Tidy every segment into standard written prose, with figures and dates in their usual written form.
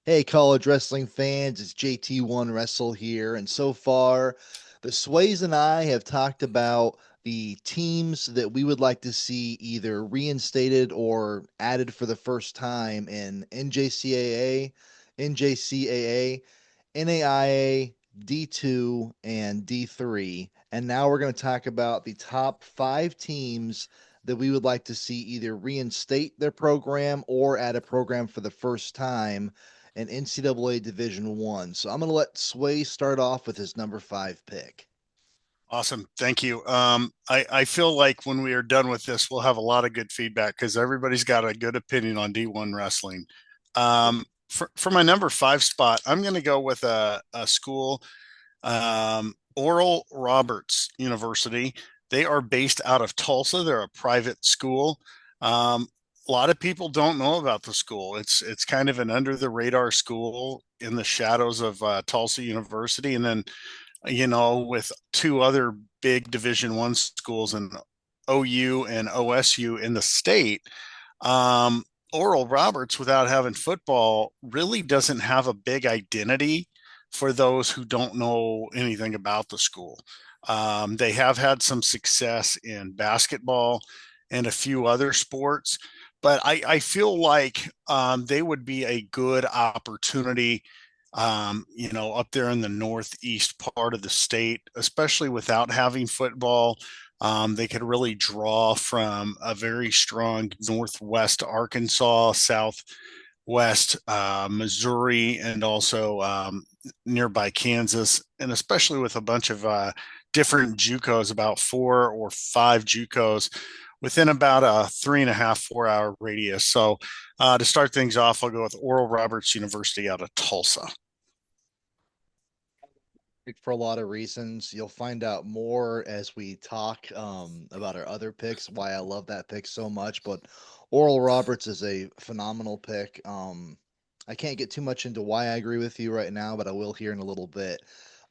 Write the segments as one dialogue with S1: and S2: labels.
S1: Hey, college wrestling fans, it's JT1Wrestle here. And so far, the Swayze and I have talked about the teams that we would like to see either reinstated or added for the first time in NJCAA, NAIA, D2, and D3. And now we're going to talk about the top five teams that we would like to see either reinstate their program or add a program for the first time in NCAA Division I. So I'm going to let Sway start off with his number five pick.
S2: Awesome. Thank you. I feel like when we are done with this, we'll have a lot of good feedback because everybody's got a good opinion on D1 wrestling. For my number five spot, I'm going to go with a school, Oral Roberts University. They are based out of Tulsa. They're a private school. A lot of people don't know about the school. It's kind of an under the radar school in the shadows of Tulsa University, and then with two other big Division I schools in OU and OSU in the state. Oral Roberts, without having football, really doesn't have a big identity for those who don't know anything about the school. They have had some success in basketball and a few other sports, but I feel like they would be a good opportunity, up there in the northeast part of the state, especially without having football. They could really draw from a very strong northwest Arkansas, southwest Missouri, and also nearby Kansas, and especially with a bunch of different JUCOs, about 4 or 5 JUCOs within about a 3.5, 4 hour radius. So to start things off, I'll go with Oral Roberts University out of Tulsa.
S1: For a lot of reasons. You'll find out more as we talk about our other picks, why I love that pick so much. But Oral Roberts is a phenomenal pick. I can't get too much into why I agree with you right now, but I will here in a little bit.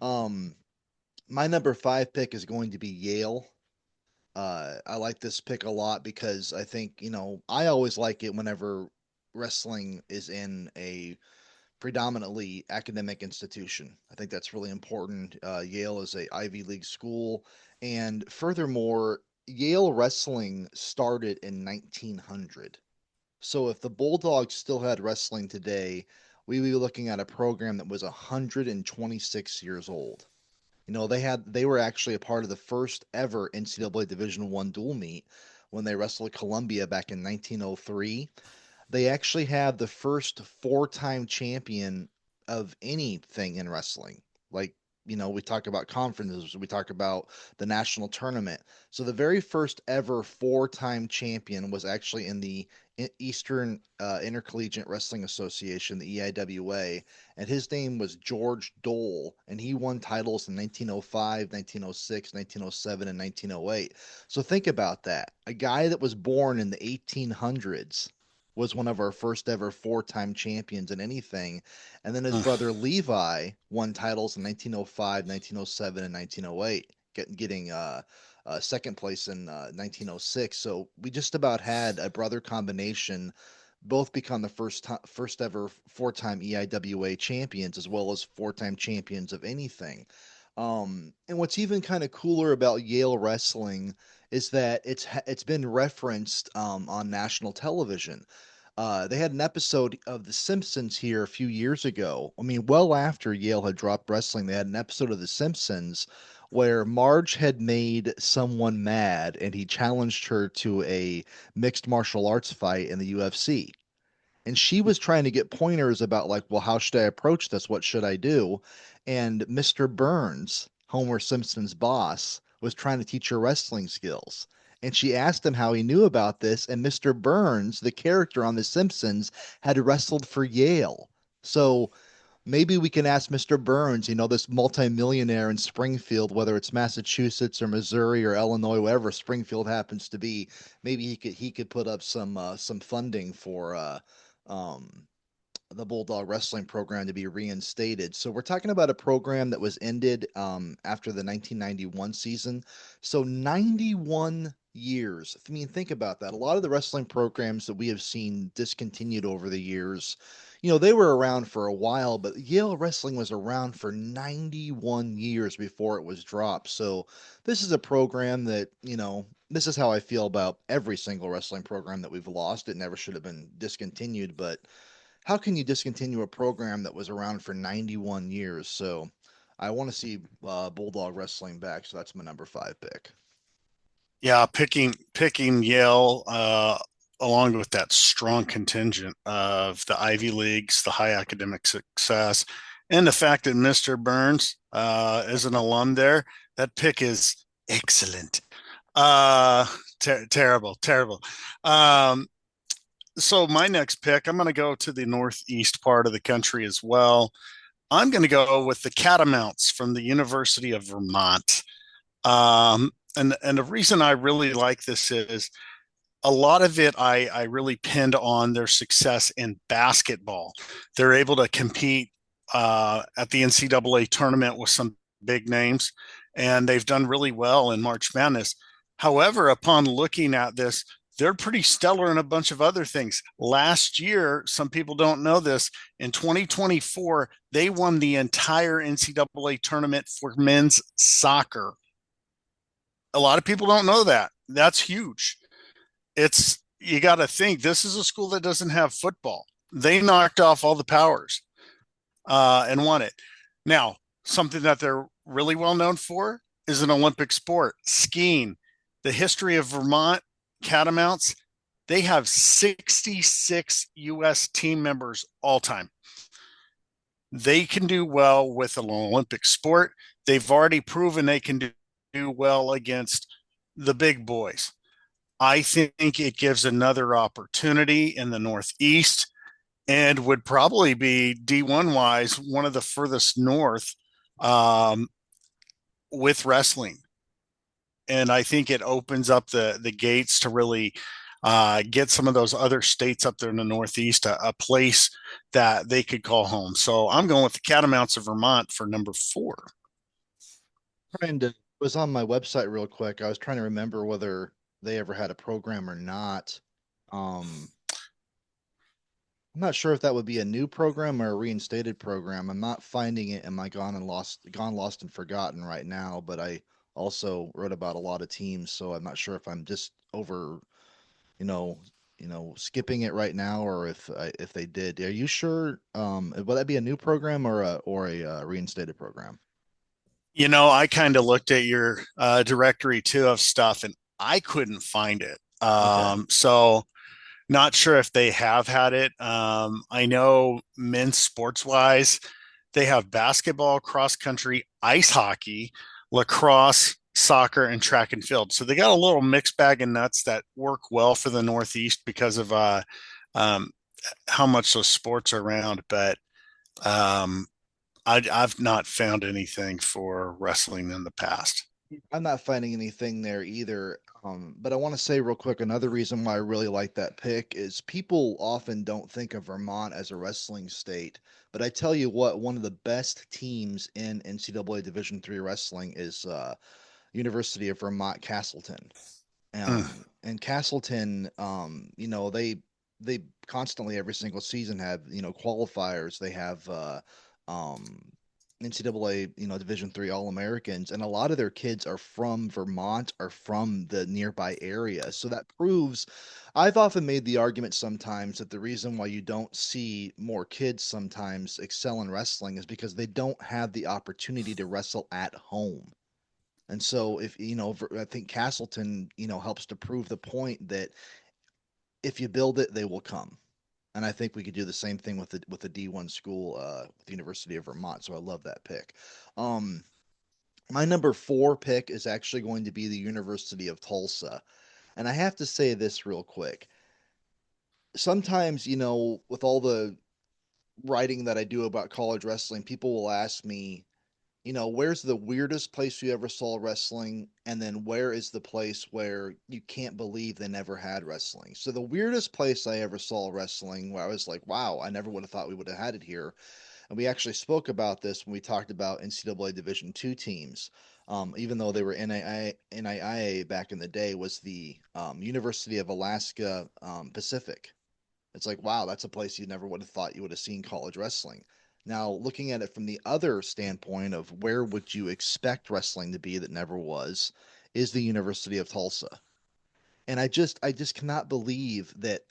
S1: Um, my number five pick is going to be Yale. I like this pick a lot because I think, I always like it whenever wrestling is in a predominantly academic institution. I think that's really important. Yale is a Ivy League school, and furthermore, Yale wrestling started in 1900. So if the Bulldogs still had wrestling today, we would be looking at a program that was 126 years old. They were actually a part of the first ever NCAA Division I dual meet when they wrestled Columbia back in 1903. They actually have the first four-time champion of anything in wrestling. Like, we talk about conferences, we talk about the national tournament. So the very first ever four-time champion was actually in the Eastern Intercollegiate Wrestling Association, the EIWA, and his name was George Dole, and he won titles in 1905, 1906, 1907, and 1908. So think about that. A guy that was born in the 1800s was one of our first ever four-time champions in anything. And then his brother Levi won titles in 1905, 1907, and 1908, getting second place in 1906. So we just about had a brother combination both become the first ever four-time EIWA champions as well as four-time champions of anything. And what's even kind of cooler about Yale wrestling is that it's been referenced on national television. They had an episode of The Simpsons here a few years ago. I mean, well after Yale had dropped wrestling, they had an episode of The Simpsons where Marge had made someone mad and he challenged her to a mixed martial arts fight in the UFC. And she was trying to get pointers about, like, well, how should I approach this? What should I do? And Mr. Burns, Homer Simpson's boss, was trying to teach her wrestling skills. And she asked him how he knew about this, and Mr. Burns, the character on The Simpsons, had wrestled for Yale. So maybe we can ask Mr. Burns, this multimillionaire in Springfield, whether it's Massachusetts or Missouri or Illinois, wherever Springfield happens to be, maybe he could put up some funding for um, the Bulldog Wrestling program to be reinstated. So we're talking about a program that was ended after the 1991 season. So 91 years. I mean, think about that. A lot of the wrestling programs that we have seen discontinued over the years, they were around for a while, but Yale Wrestling was around for 91 years before it was dropped. So this is a program that, this is how I feel about every single wrestling program that we've lost. It never should have been discontinued, but how can you discontinue a program that was around for 91 years? So I want to see Bulldog Wrestling back. So that's my number five pick.
S2: Yeah, picking Yale along with that strong contingent of the Ivy Leagues, the high academic success, and the fact that Mr. Burns is an alum there. That pick is excellent. Terrible, terrible. Um, so my next pick, I'm going to go to the northeast part of the country as well. I'm going to go with the Catamounts from the University of Vermont. And the reason I really like this is a lot of it I really pinned on their success in basketball. They're able to compete at the NCAA tournament with some big names, and they've done really well in March Madness. However, upon looking at this, they're pretty stellar in a bunch of other things. Last year, some people don't know this, in 2024, they won the entire NCAA tournament for men's soccer. A lot of people don't know that. That's huge. It's you got to think this is a school that doesn't have football. They knocked off all the powers and won it. Now, something that they're really well known for is an Olympic sport, skiing. The history of Vermont Catamounts, they have 66 U.S. team members all time. They can do well with an Olympic sport. They've already proven they can do well against the big boys. I think it gives another opportunity in the Northeast and would probably be D1 wise one of the furthest north um, with wrestling. And I think it opens up the gates to really get some of those other states up there in the Northeast a place that they could call home. So I'm going with the Catamounts of Vermont for number four.
S1: Trying to was on my website real quick. I was trying to remember whether they ever had a program or not. Um, I'm not sure if that would be a new program or a reinstated program. I'm not finding it in my gone lost and forgotten right now, but I also wrote about a lot of teams, so I'm not sure if I'm just over, you know, skipping it right now or if they did. Are you sure? Would that be a new program or a reinstated program?
S2: I kind of looked at your directory too of stuff and I couldn't find it.
S1: Okay.
S2: So not sure if they have had it. I know men's sports wise, they have basketball, cross country, ice hockey, lacrosse, soccer, and track and field. So they got a little mixed bag of nuts that work well for the Northeast because of um, how much those sports are around. But um, I've not found anything for wrestling in the past.
S1: I'm not finding anything there either. But I want to say real quick, another reason why I really like that pick is people often don't think of Vermont as a wrestling state. But I tell you what, one of the best teams in NCAA Division III wrestling is University of Vermont Castleton.
S2: Mm.
S1: And Castleton, they constantly every single season have qualifiers. They have um, NCAA Division III All Americans, and a lot of their kids are from Vermont, are from the nearby area. So that proves. I've often made the argument sometimes that the reason why you don't see more kids sometimes excel in wrestling is because they don't have the opportunity to wrestle at home. And so if I think Castleton, helps to prove the point that if you build it, they will come. And I think we could do the same thing with the D1 school with the University of Vermont. So I love that pick. Um, my number four pick is actually going to be the University of Tulsa. And I have to say this real quick. Sometimes, with all the writing that I do about college wrestling, people will ask me, where's the weirdest place you ever saw wrestling? And then where is the place where you can't believe they never had wrestling? So the weirdest place I ever saw wrestling where I was like, wow, I never would have thought we would have had it here. And we actually spoke about this when we talked about NCAA Division II teams. Even though they were NAIA back in the day, was the University of Alaska Pacific. It's like, wow, that's a place you never would have thought you would have seen college wrestling. Now, looking at it from the other standpoint of where would you expect wrestling to be that never was, is the University of Tulsa. And I just cannot believe that,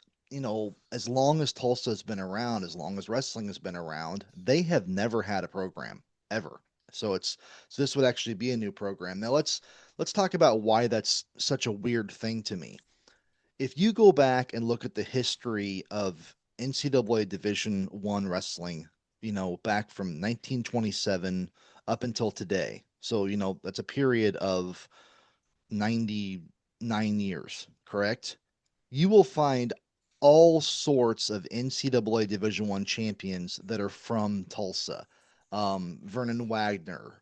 S1: as long as Tulsa has been around, as long as wrestling has been around, they have never had a program ever. So this would actually be a new program. Now let's talk about why that's such a weird thing to me. If you go back and look at the history of NCAA Division I wrestling, back from 1927 up until today. So, that's a period of 99 years, correct? You will find all sorts of NCAA Division I champions that are from Tulsa. Vernon Wagner,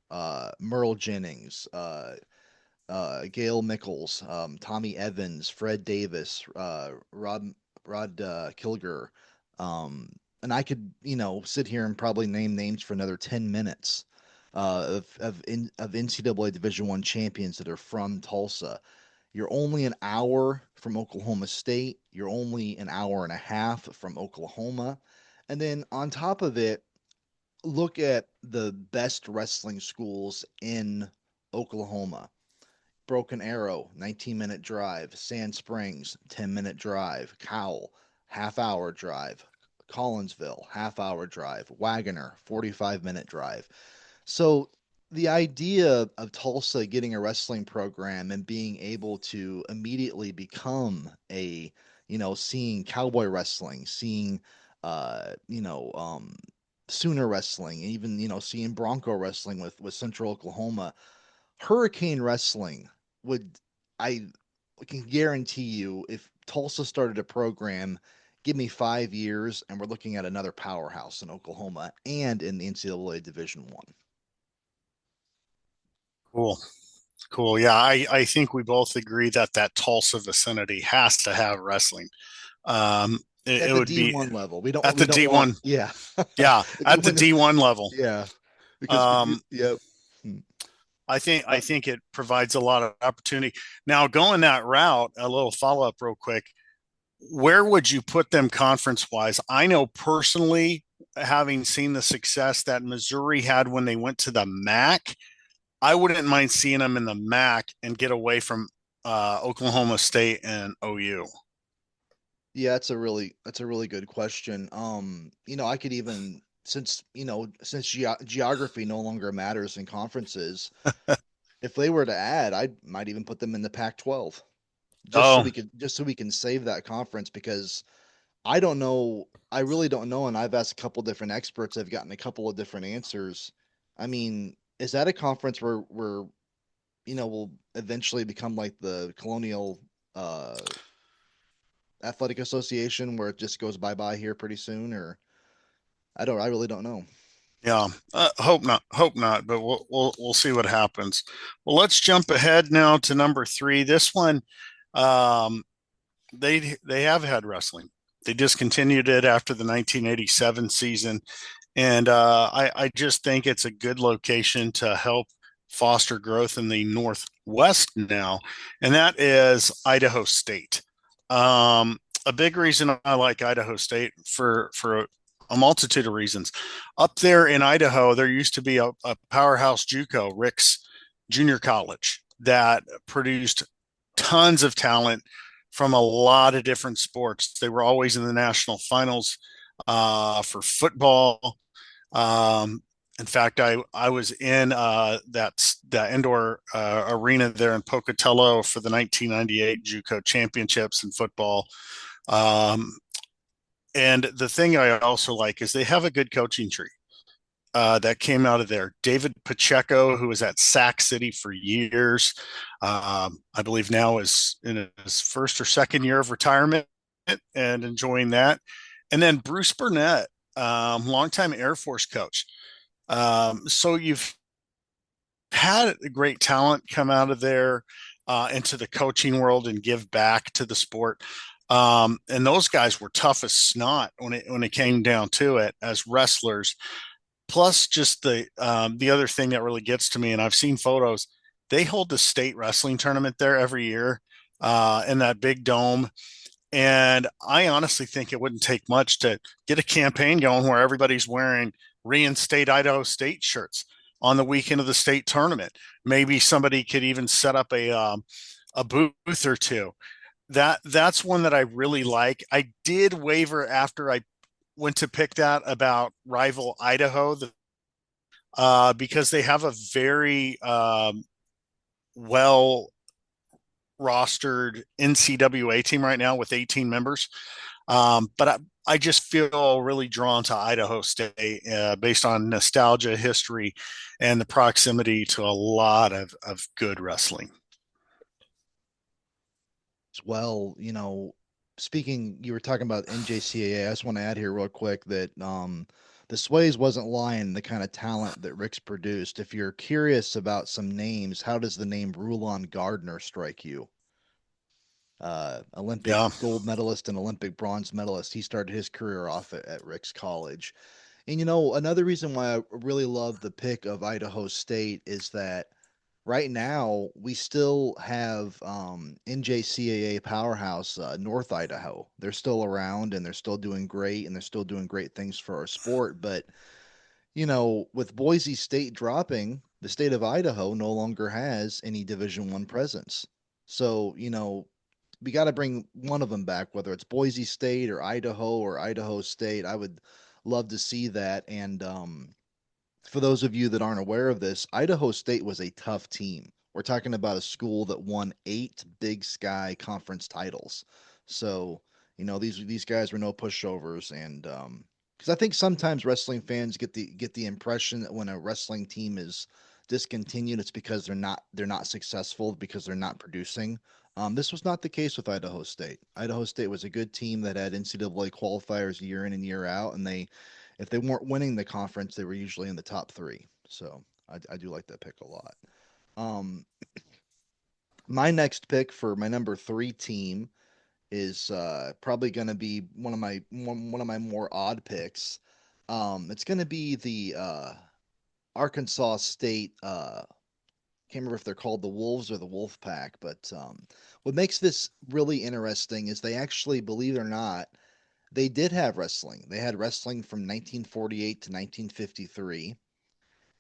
S1: Merle Jennings, Gail Mickles, Tommy Evans, Fred Davis, Rod Kilger, um, and I could sit here and probably name names for another 10 minutes of NCAA Division I champions that are from Tulsa. You're only an hour from Oklahoma State. You're only an hour and a half from Oklahoma. And then on top of it, look at the best wrestling schools in Oklahoma. Broken Arrow, 19-minute drive. Sand Springs, 10-minute drive. Cowell, half-hour drive. Collinsville, half-hour drive. Wagoner, 45-minute drive. So the idea of Tulsa getting a wrestling program and being able to immediately become seeing cowboy wrestling, seeing, uh, you know, um, Sooner wrestling, and even, seeing Bronco wrestling with Central Oklahoma, Hurricane wrestling would, I can guarantee you, if Tulsa started a program, give me 5 years, and we're looking at another powerhouse in Oklahoma and in the NCAA Division One.
S2: Cool. Cool. Yeah, I think we both agree that that Tulsa vicinity has to have wrestling. It
S1: At the
S2: would be
S1: D1 level. We don't
S2: at
S1: we
S2: the
S1: don't want,
S2: D1.
S1: yeah.
S2: Yeah,
S1: If you
S2: at the
S1: want to,
S2: D1 level.
S1: yeah. Because
S2: Um,
S1: yep. Hmm.
S2: I
S1: Uh,
S2: think it provides a lot of opportunity. Now, going that route, a little follow up real quick. Where would you put them conference wise? I know personally, having seen the success that Missouri had when they went to the MAC, I wouldn't mind seeing them in the MAC and get away from Oklahoma State and OU.
S1: yeah, that's a really good question. I could even, since geography no longer matters in conferences, if they were to add, I might even put them in the Pac-12,
S2: Oh,
S1: just so we can save that conference, because I don't know, I really don't know, and I've asked a couple different experts, I've gotten a couple of different answers. I mean, is that a conference where will eventually become like the Colonial uh Athletic Association, where it just goes bye-bye here pretty soon? Or I really don't know.
S2: yeah. Hope not. Hope not. But we'll see what happens. Well, let's jump ahead now to number three. This one, um, they have had wrestling. They discontinued it after the 1987 season, and I just think it's a good location to help foster growth in the Northwest now, and that is Idaho State. A big reason I like Idaho State for a multitude of reasons. Up there in Idaho, there used to be a powerhouse JUCO, Rick's Junior College, that produced tons of talent from a lot of different sports. They were always in the national finals for football. Um, in fact, I was in that indoor arena there in Pocatello for the 1998 JUCO championships in football. Um, and the thing I also like is they have a good coaching tree that came out of there. David Pacheco, who was at Sac City for years, I believe now is in his first or second year of retirement and enjoying that. And then Bruce Burnett, longtime Air Force coach. So you've had great talent come out of there into the coaching world and give back to the sport. And those guys were tough as snot when it came down to it as wrestlers. Plus, just the other thing that really gets to me, and I've seen photos. They hold the state wrestling tournament there every year in that big dome. And I honestly think it wouldn't take much to get a campaign going where everybody's wearing Reinstate Idaho State shirts on the weekend of the state tournament. Maybe somebody could even set up a booth or two. That's one that I really like. I did waver after I went to pick that about rival Idaho, because they have a very well rostered NCAA team right now with 18 members. But I just feel really drawn to Idaho State based on nostalgia, history, and the proximity to a lot of good wrestling.
S1: Well, speaking, you were talking about NJCAA. I just want to add here real quick that the Swayze wasn't lying, the kind of talent that Rick's produced. If you're curious about some names, how does the name Rulon Gardner strike you? Olympic
S2: Yeah.
S1: gold medalist and Olympic bronze medalist. He started his career off at Rick's College. And another reason why I really love the pick of Idaho State is that right now we still have NJCAA powerhouse North Idaho. They're still around and they're still doing great and they're still doing great things for our sport. But with Boise State dropping, the state of Idaho no longer has any Division I presence. So we got to bring one of them back, whether it's Boise State or Idaho State. I would love to see that. And for those of you that aren't aware of this, Idaho State was a tough team. We're talking about a school that won 8 Big Sky conference titles. So, these guys were no pushovers, and because I think sometimes wrestling fans get the impression that when a wrestling team is discontinued, it's because they're not successful because they're not producing. This was not the case with Idaho State. Idaho State was a good team that had NCAA qualifiers year in and year out, and if they weren't winning the conference, they were usually in the top three. So I do like that pick a lot. Um, my next pick for my number 3 team is probably going to be one of my more odd picks. It's going to be the Arkansas State. Can't remember if they're called the Wolves or the Wolf Pack, but what makes this really interesting is they actually, believe it or not, they did have wrestling. They had wrestling from 1948 to 1953,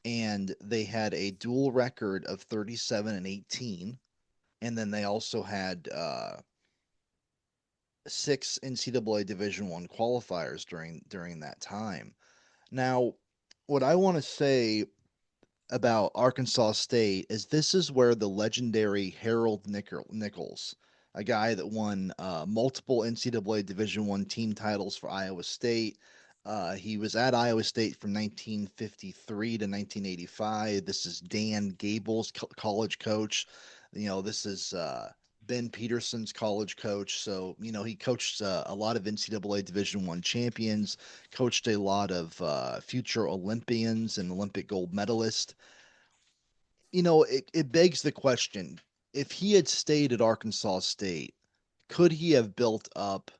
S1: and they had a dual record of 37 and 18. And then they also had 6 NCAA Division I qualifiers during that time. Now, what I want to say about Arkansas State is this is where the legendary Harold Nichols, a guy that won multiple NCAA Division I team titles for Iowa State. He was at Iowa State from 1953 to 1985. This is Dan Gable's college coach. This is Ben Peterson's college coach. So, he coached a lot of NCAA Division I champions, coached a lot of future Olympians and Olympic gold medalists. It begs the question, if he had stayed at Arkansas State, could he have built up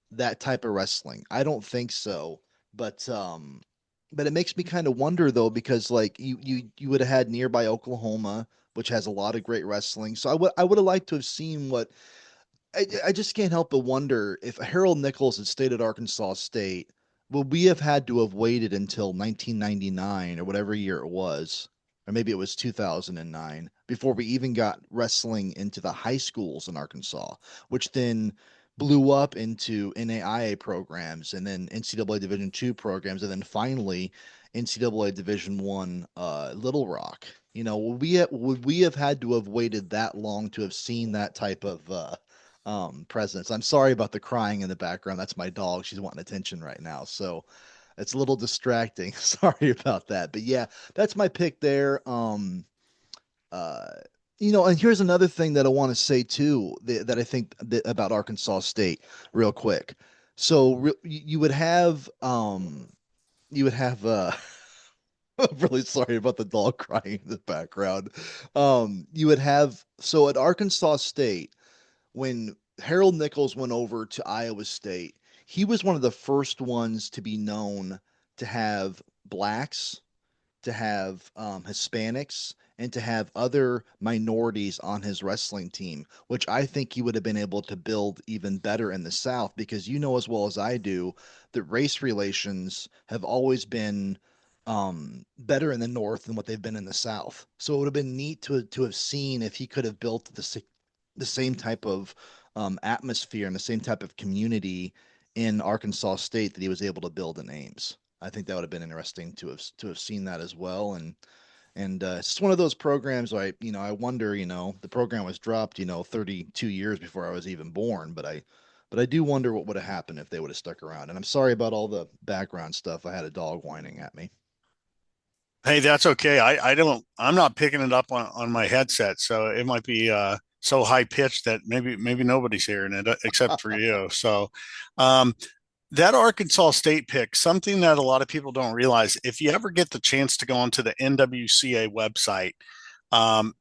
S1: that type of wrestling? I don't think so. But it makes me kind of wonder though, because like you would have had nearby Oklahoma, which has a lot of great wrestling. So I would have liked to have seen what I just can't help but wonder if Harold Nichols had stayed at Arkansas State, would we have had to have waited until 1999 or whatever year it was, or maybe it was 2009, before we even got wrestling into the high schools in Arkansas, which then blew up into NAIA programs and then NCAA Division II programs, and then finally NCAA Division One Little Rock. Would we have had to have waited that long to have seen that type of presence? I'm sorry about the crying in the background. That's my dog. She's wanting attention right now. So it's a little distracting. Sorry about that. But yeah, that's my pick there. Uh, and here's another thing that I want to say too, that I think about Arkansas State real quick. So you would have I'm really sorry about the dog crying in the background. You would have so at Arkansas State, when Harold Nichols went over to Iowa State, he was one of the first ones to be known to have blacks, to have Hispanics, and to have other minorities on his wrestling team, which I think he would have been able to build even better in the South because you know as well as I do that race relations have always been better in the North than what they've been in the South. So it would have been neat to have seen if he could have built the same type of atmosphere and the same type of community in Arkansas State that he was able to build in Ames. I think that would have been interesting to have seen that as well. And it's just one of those programs where I wonder, the program was dropped, 32 years before I was even born, but I do wonder what would have happened if they would have stuck around. And I'm sorry about all the background stuff. I had a dog whining at me.
S2: Hey, that's okay. I'm not picking it up on my headset, so it might be so high pitched that maybe nobody's hearing it except for you. So, um, that Arkansas State pick, something that a lot of people don't realize, if you ever get the chance to go onto the NWCA website,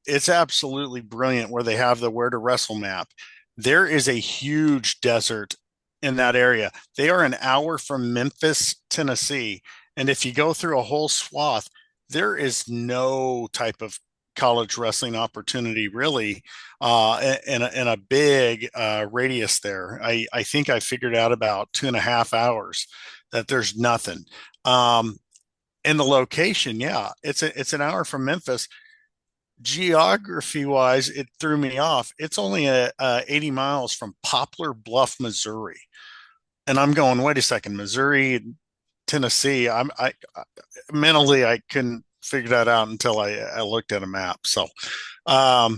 S2: it's absolutely brilliant where they have the where to wrestle map. There is a huge desert in that area. They are an hour from Memphis, Tennessee. And if you go through a whole swath, there is no type of college wrestling opportunity really in a big radius there. I think I figured out about 2.5 hours that there's nothing. Um, in the location, yeah, it's an hour from Memphis. Geography wise, it threw me off. It's only 80 miles from Poplar Bluff, Missouri. And I'm going, wait a second, Missouri, Tennessee. I mentally I couldn't figure that out until I looked at a map. So, all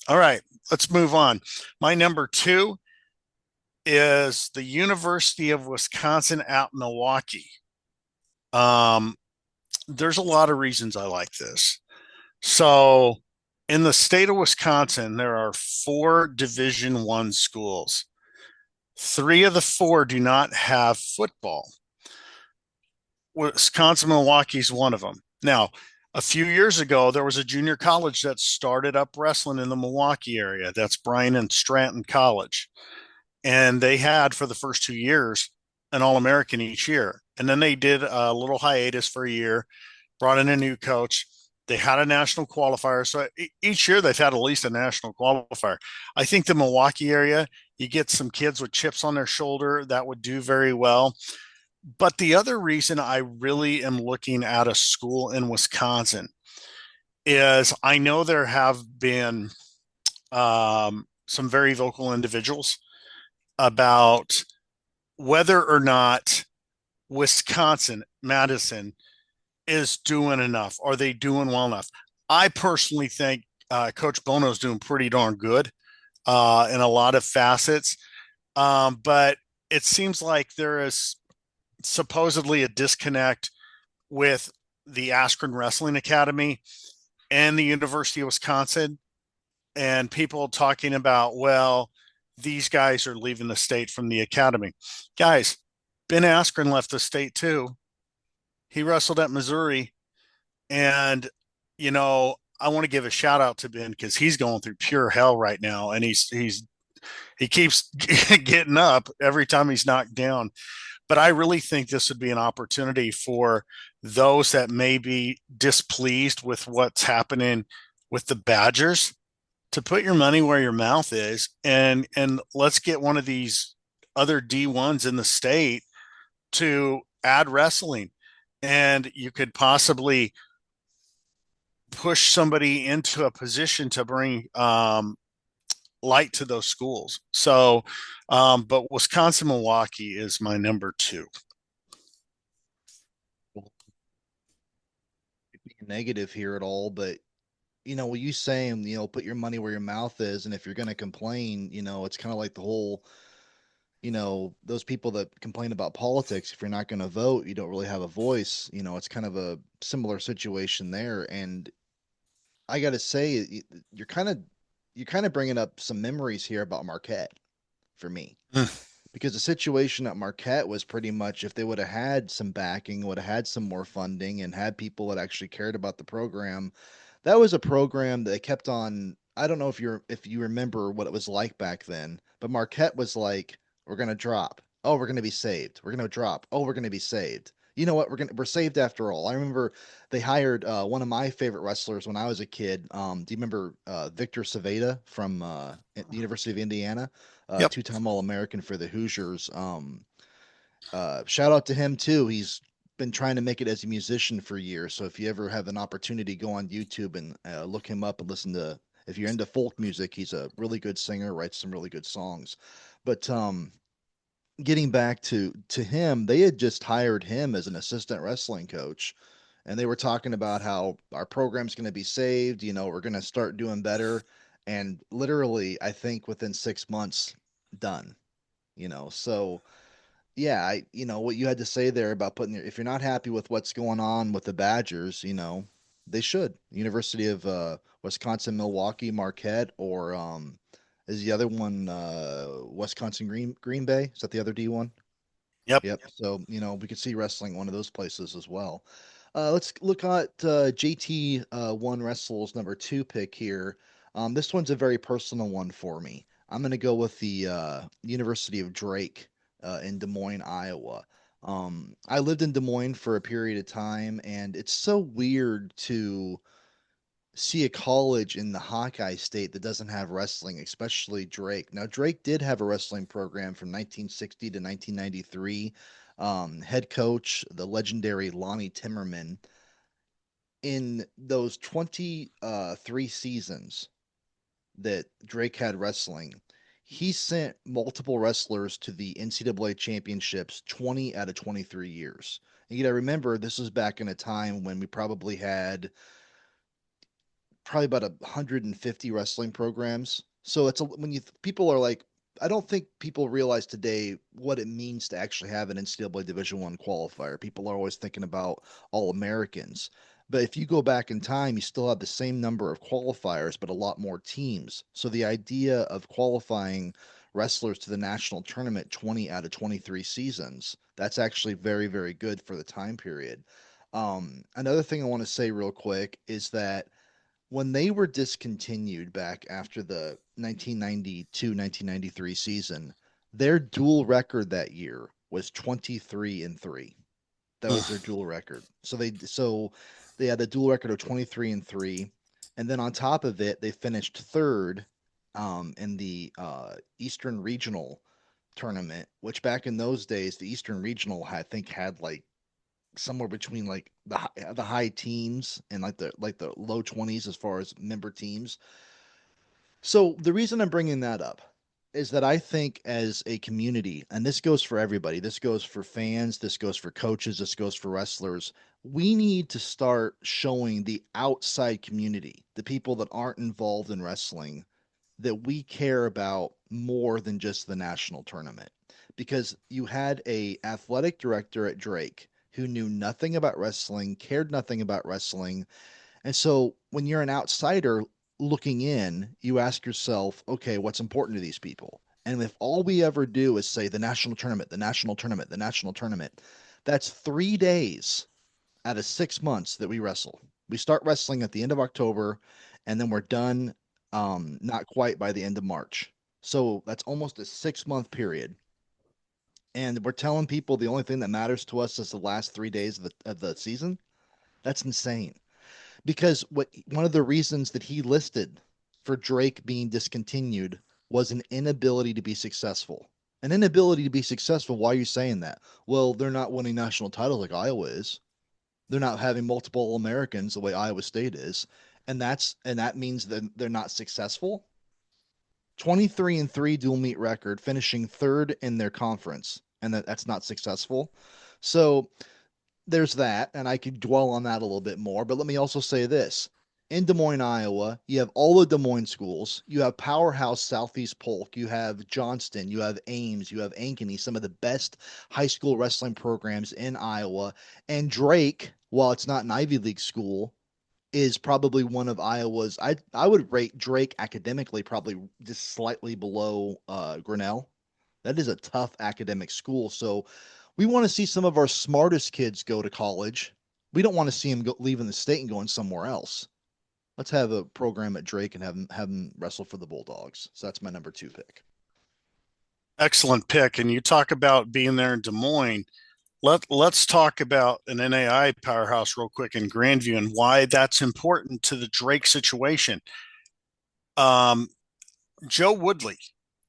S2: right, let's move on. My number two is the University of Wisconsin at Milwaukee. Um, there's a lot of reasons I like this. So, in the state of Wisconsin, there are four Division I schools. Three of the four do not have football. Wisconsin Milwaukee is one of them. Now, a few years ago, there was a junior college that started up wrestling in the Milwaukee area. That's Bryan and Stratton College. And they had for the first 2 years an All American each year. And then they did a little hiatus for a year, brought in a new coach. They had a national qualifier. So each year they've had at least a national qualifier. I think the Milwaukee area, you get some kids with chips on their shoulder that would do very well. But the other reason I really am looking at a school in Wisconsin is I know there have been some very vocal individuals about whether or not Wisconsin, Madison, is doing enough. Are they doing well enough? I personally think Coach Bono's doing pretty darn good in a lot of facets. But it seems like there is supposedly a disconnect with the Akron Wrestling Academy and the University of Wisconsin, and people talking about, well, these guys are leaving the state from the academy. Guys, Ben Askren left the state too. He wrestled at Missouri, and I want to give a shout out to Ben because he's going through pure hell right now, and he keeps getting up every time he's knocked down. But I really think this would be an opportunity for those that may be displeased with what's happening with the Badgers to put your money where your mouth is, and let's get one of these other D1s in the state to add wrestling. And you could possibly push somebody into a position to bring light to those schools. So, but Wisconsin Milwaukee is my number two.
S1: Negative here at all, but what you saying, put your money where your mouth is, and if you're going to complain, it's kind of like the whole, those people that complain about politics, if you're not going to vote, you don't really have a voice. It's kind of a similar situation there. And I got to say, you're kind of bringing up some memories here about Marquette for me. Because the situation at Marquette was pretty much if they would have had some backing, would have had some more funding, and had people that actually cared about the program, that was a program that they kept on. I don't know if you remember what it was like back then, but Marquette was like, we're gonna drop. Oh, we're gonna be saved. We're gonna drop. Oh, we're gonna be saved. you know what, we're saved after all. I remember they hired one of my favorite wrestlers when I was a kid. Do you remember Victor Saveda from the University of Indiana,
S2: Yep.
S1: two-time All-American for the Hoosiers? Shout out to him too. He's been trying to make it as a musician for years. So if you ever have an opportunity, go on YouTube and look him up and listen to. If you're into folk music, he's a really good singer, writes some really good songs. But getting back to him, they had just hired him as an assistant wrestling coach, and they were talking about how our program's going to be saved. You know, we're going to start doing better, and literally, I think within 6 months, done. You know, so yeah, what you had to say there about putting if you're not happy with what's going on with the Badgers, they should. University of Wisconsin Milwaukee Marquette, or is the other one Wisconsin Green Bay? Is that the other D1?
S2: Yep.
S1: Yep. So, we could see wrestling one of those places as well. Let's look at JT1 Wrestle's number two pick here. This one's a very personal one for me. I'm going to go with the University of Drake in Des Moines, Iowa. I lived in Des Moines for a period of time, and it's so weird to see a college in the Hawkeye state that doesn't have wrestling, especially Drake. Now, Drake did have a wrestling program from 1960 to 1993. Head coach, the legendary Lonnie Timmerman. In those 23 seasons that Drake had wrestling, he sent multiple wrestlers to the NCAA championships 20 out of 23 years. And you got to remember, this was back in a time when we probably about 150 wrestling programs. So when people are like, I don't think people realize today what it means to actually have an NCAA Division I qualifier. People are always thinking about all Americans. But if you go back in time, you still have the same number of qualifiers, but a lot more teams. So the idea of qualifying wrestlers to the national tournament 20 out of 23 seasons, that's actually very, very good for the time period. Another thing I want to say real quick is that when they were discontinued back after the 1992-1993 season, their dual record that year was 23-3. That was their dual record. So they had a dual record of 23-3, and then on top of it, they finished third in the Eastern Regional tournament, which back in those days, the Eastern Regional I think had like somewhere between like the high teens and like the low 20s as far as member teams. So the reason I'm bringing that up is that I think as a community, and this goes for everybody, this goes for fans, this goes for coaches, this goes for wrestlers, we need to start showing the outside community, the people that aren't involved in wrestling, that we care about more than just the national tournament. Because you had a athletic director at Drake who knew nothing about wrestling, cared nothing about wrestling, and so when you're an outsider looking in, you ask yourself, okay, what's important to these people? And if all we ever do is say the national tournament, the national tournament, the national tournament, that's 3 days out of 6 months that we wrestle. We start wrestling at the end of October, and then we're done not quite by the end of March. So that's almost a 6 month period. And we're telling people the only thing that matters to us is the last 3 days of the season. That's insane because one of the reasons that he listed for Drake being discontinued was an inability to be successful. An inability to be successful. Why are you saying that? Well, they're not winning national titles like Iowa is. They're not having multiple Americans the way Iowa State is, and that means that they're not successful. 23-3 dual meet record, finishing third in their conference, and that's not successful. So there's that, and I could dwell on that a little bit more. But let me also say this. In Des Moines, Iowa, you have all the Des Moines schools. You have Powerhouse Southeast Polk. You have Johnston. You have Ames. You have Ankeny, some of the best high school wrestling programs in Iowa. And Drake, while it's not an Ivy League school, is probably one of Iowa's. I would rate Drake academically probably just slightly below Grinnell. That is a tough academic school. So we want to see some of our smartest kids go to college. We don't want to see them leaving the state and going somewhere else. Let's have a program at Drake and have them wrestle for the Bulldogs. So that's my number two pick.
S2: Excellent pick. And you talk about being there in Des Moines. let's talk about an NAI powerhouse real quick in Grandview and why that's important to the Drake situation. Um, Joe Woodley,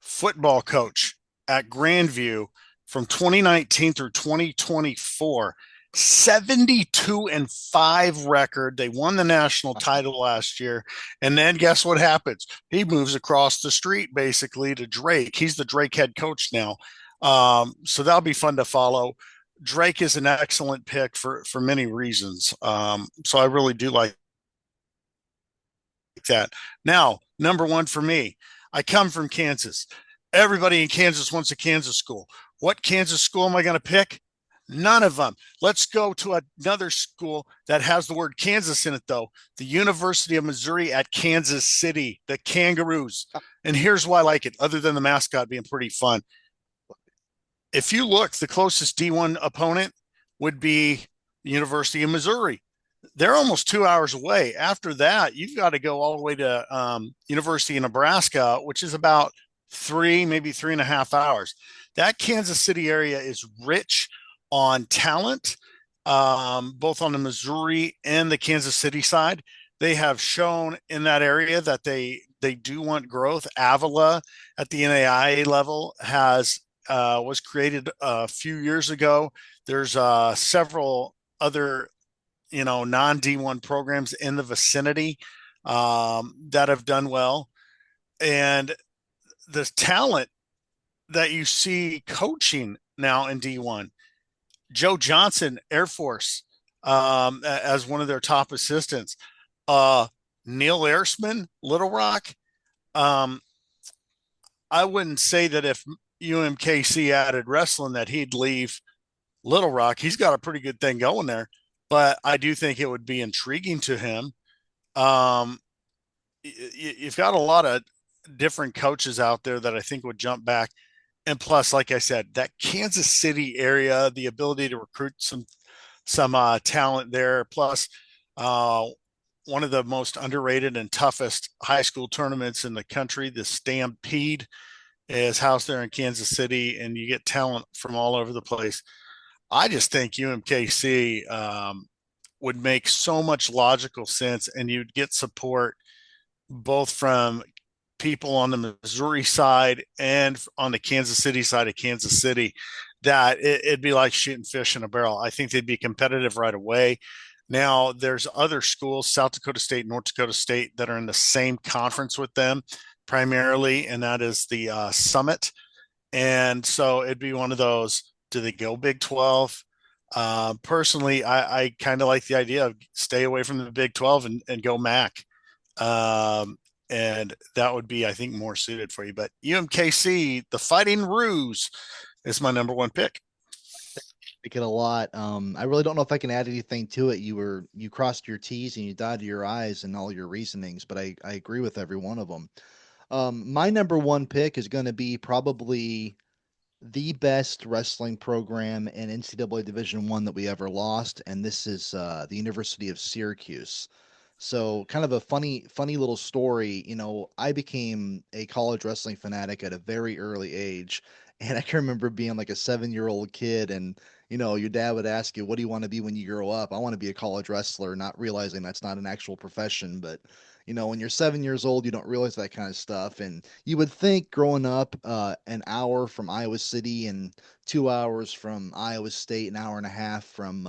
S2: football coach at Grandview from 2019 through 2024, 72-5 record. They won the national title last year. And then guess what happens? He moves across the street basically to Drake. He's the Drake head coach now. So that'll be fun to follow. Drake is an excellent pick for many reasons. So I really do like that. Now, number one for me, I come from Kansas. Everybody in Kansas wants a Kansas school. What Kansas school am I going to pick? None of them. Let's go to another school that has the word Kansas in it, though. The University of Missouri at Kansas City, the Kangaroos. And here's why I like it, other than the mascot being pretty fun. If you look, the closest D1 opponent would be the University of Missouri. They're almost 2 hours away. After that, you've got to go all the way to University of Nebraska, which is about maybe 3.5 hours. That Kansas City area is rich on talent, both on the Missouri and the Kansas City side. They have shown in that area that they do want growth. Avila at the NAIA level was created a few years ago. There's several other non D1 programs in the vicinity that have done well, and the talent that you see coaching now in D1. Joe Johnson, Air Force, as one of their top assistants. Neil Airsman, Little Rock. I wouldn't say that if UMKC added wrestling that he'd leave Little Rock. He's got a pretty good thing going there, but I do think it would be intriguing to him. You've got a lot of different coaches out there that I think would jump back. And plus, like I said, that Kansas City area, the ability to recruit some talent there. Plus, one of the most underrated and toughest high school tournaments in the country, the Stampede, is housed there in Kansas City, and you get talent from all over the place. I just think UMKC would make so much logical sense, and you'd get support both from people on the Missouri side and on the Kansas City side of Kansas City, that it'd be like shooting fish in a barrel. I think they'd be competitive right away. Now, there's other schools, South Dakota State, North Dakota State, that are in the same conference with them primarily, and that is the Summit. And so it'd be one of those, do they go Big 12? Personally, I kind of like the idea of stay away from the Big 12 and go MAC. And that would be, I think, more suited for you. But UMKC, the Fighting Roos, is my number one pick.
S1: Like it a lot. I really don't know if I can add anything to it. You crossed your T's and you dotted your I's and all your reasonings, but I agree with every one of them. My number one pick is going to be probably the best wrestling program in NCAA Division I that we ever lost, and this is the University of Syracuse. So, kind of a funny little story. I became a college wrestling fanatic at a very early age, and I can remember being like a 7-year-old kid, and your dad would ask you, "What do you want to be when you grow up?" I want to be a college wrestler, not realizing that's not an actual profession, but when you're 7 years old, you don't realize that kind of stuff. And you would think growing up an hour from Iowa City and 2 hours from Iowa State, an hour and a half from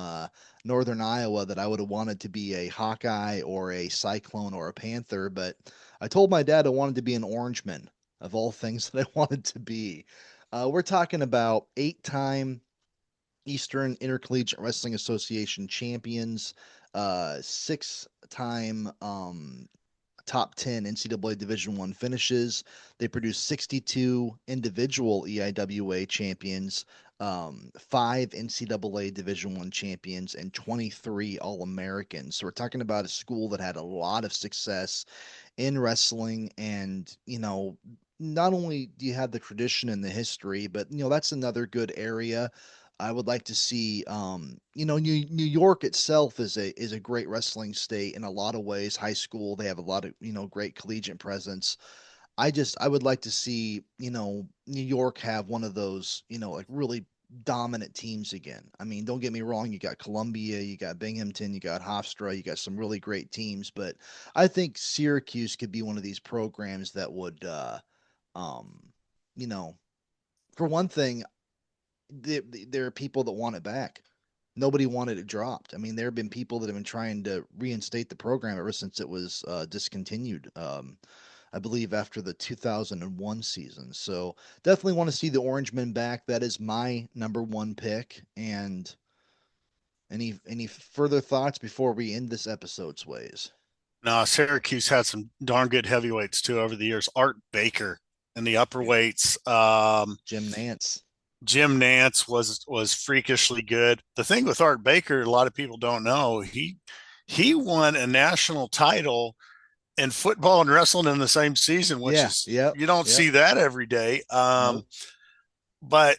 S1: Northern Iowa, that I would have wanted to be a Hawkeye or a Cyclone or a Panther. But I told my dad I wanted to be an Orangeman, of all things that I wanted to be. We're talking about 8-time Eastern Intercollegiate Wrestling Association champions, 6-time top 10 NCAA Division I finishes. They produced 62 individual EIWA champions, 5 NCAA Division I champions, and 23 All Americans. So we're talking about a school that had a lot of success in wrestling, and not only do you have the tradition and the history, but that's another good area. I would like to see, New York itself is a great wrestling state in a lot of ways. High school, they have a lot of great collegiate presence. I would like to see New York have one of those like really dominant teams again. I mean, don't get me wrong, you got Columbia, you got Binghamton, you got Hofstra, you got some really great teams, but I think Syracuse could be one of these programs that would um you know, for one thing, there are people that want it back. Nobody wanted it dropped. I mean, there have been people that have been trying to reinstate the program ever since it was discontinued. I believe after the 2001 season. So definitely want to see the Orangemen back. That is my number one pick. And any further thoughts before we end this episode, Sways?
S2: No, Syracuse had some darn good heavyweights too over the years. Art Baker in the upper
S1: Yeah,
S2: weights.
S1: Jim Nance.
S2: Jim Nance was freakishly good. The thing with Art Baker, a lot of people don't know, he won a national title in football and wrestling in the same season, which
S1: Yeah,
S2: is
S1: yep,
S2: you don't
S1: yep.
S2: see that every day.
S1: Nope.
S2: But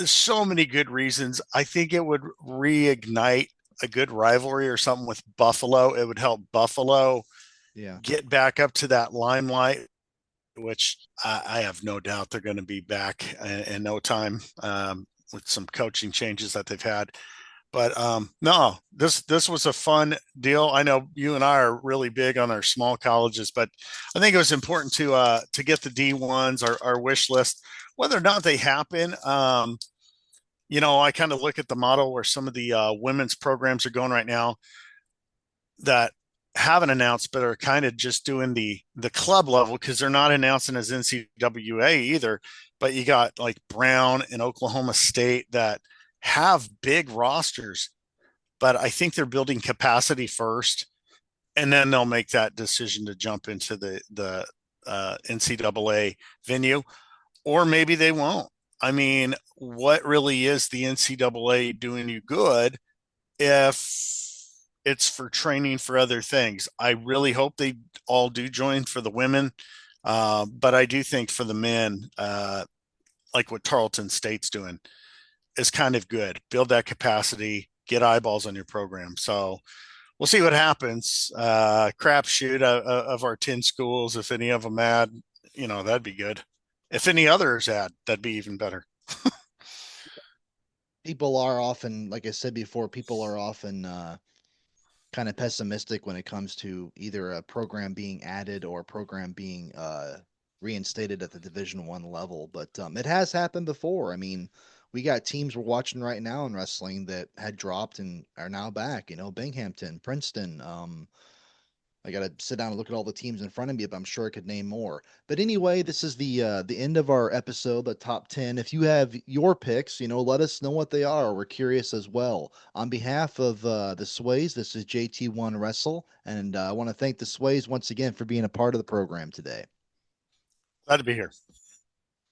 S2: so many good reasons. I think it would reignite a good rivalry or something with Buffalo. It would help Buffalo
S1: Yeah.
S2: get back up to that limelight, which I have no doubt they're going to be back in no time with some coaching changes that they've had. But no, this was a fun deal. I know you and I are really big on our small colleges, but I think it was important to get the D1s, our wish list, whether or not they happen. I kind of look at the model where some of the women's programs are going right now that haven't announced, but are kind of just doing the club level because they're not announcing as NCAA either. But you got like Brown and Oklahoma State that have big rosters, but I think they're building capacity first, and then they'll make that decision to jump into the NCAA venue, or maybe they won't. I mean, what really is the NCAA doing you good if it's for training for other things? I really hope they all do join for the women, but I do think for the men, like what Tarleton State's doing, is kind of good. Build that capacity, get eyeballs on your program. So we'll see what happens. Crapshoot of our 10 schools. If any of them add, that'd be good. If any others add, that'd be even better.
S1: People are often, like I said before, people are often kind of pessimistic when it comes to either a program being added or a program being reinstated at the Division I level. But it has happened before. I mean, we got teams we're watching right now in wrestling that had dropped and are now back. You know, Binghamton, Princeton. I got to sit down and look at all the teams in front of me, but I'm sure I could name more. But anyway, this is the end of our episode, the top 10. If you have your picks, let us know what they are. We're curious as well. On behalf of the Sways, this is JT1 Wrestle, and I want to thank the Sways once again for being a part of the program today.
S2: Glad to be here.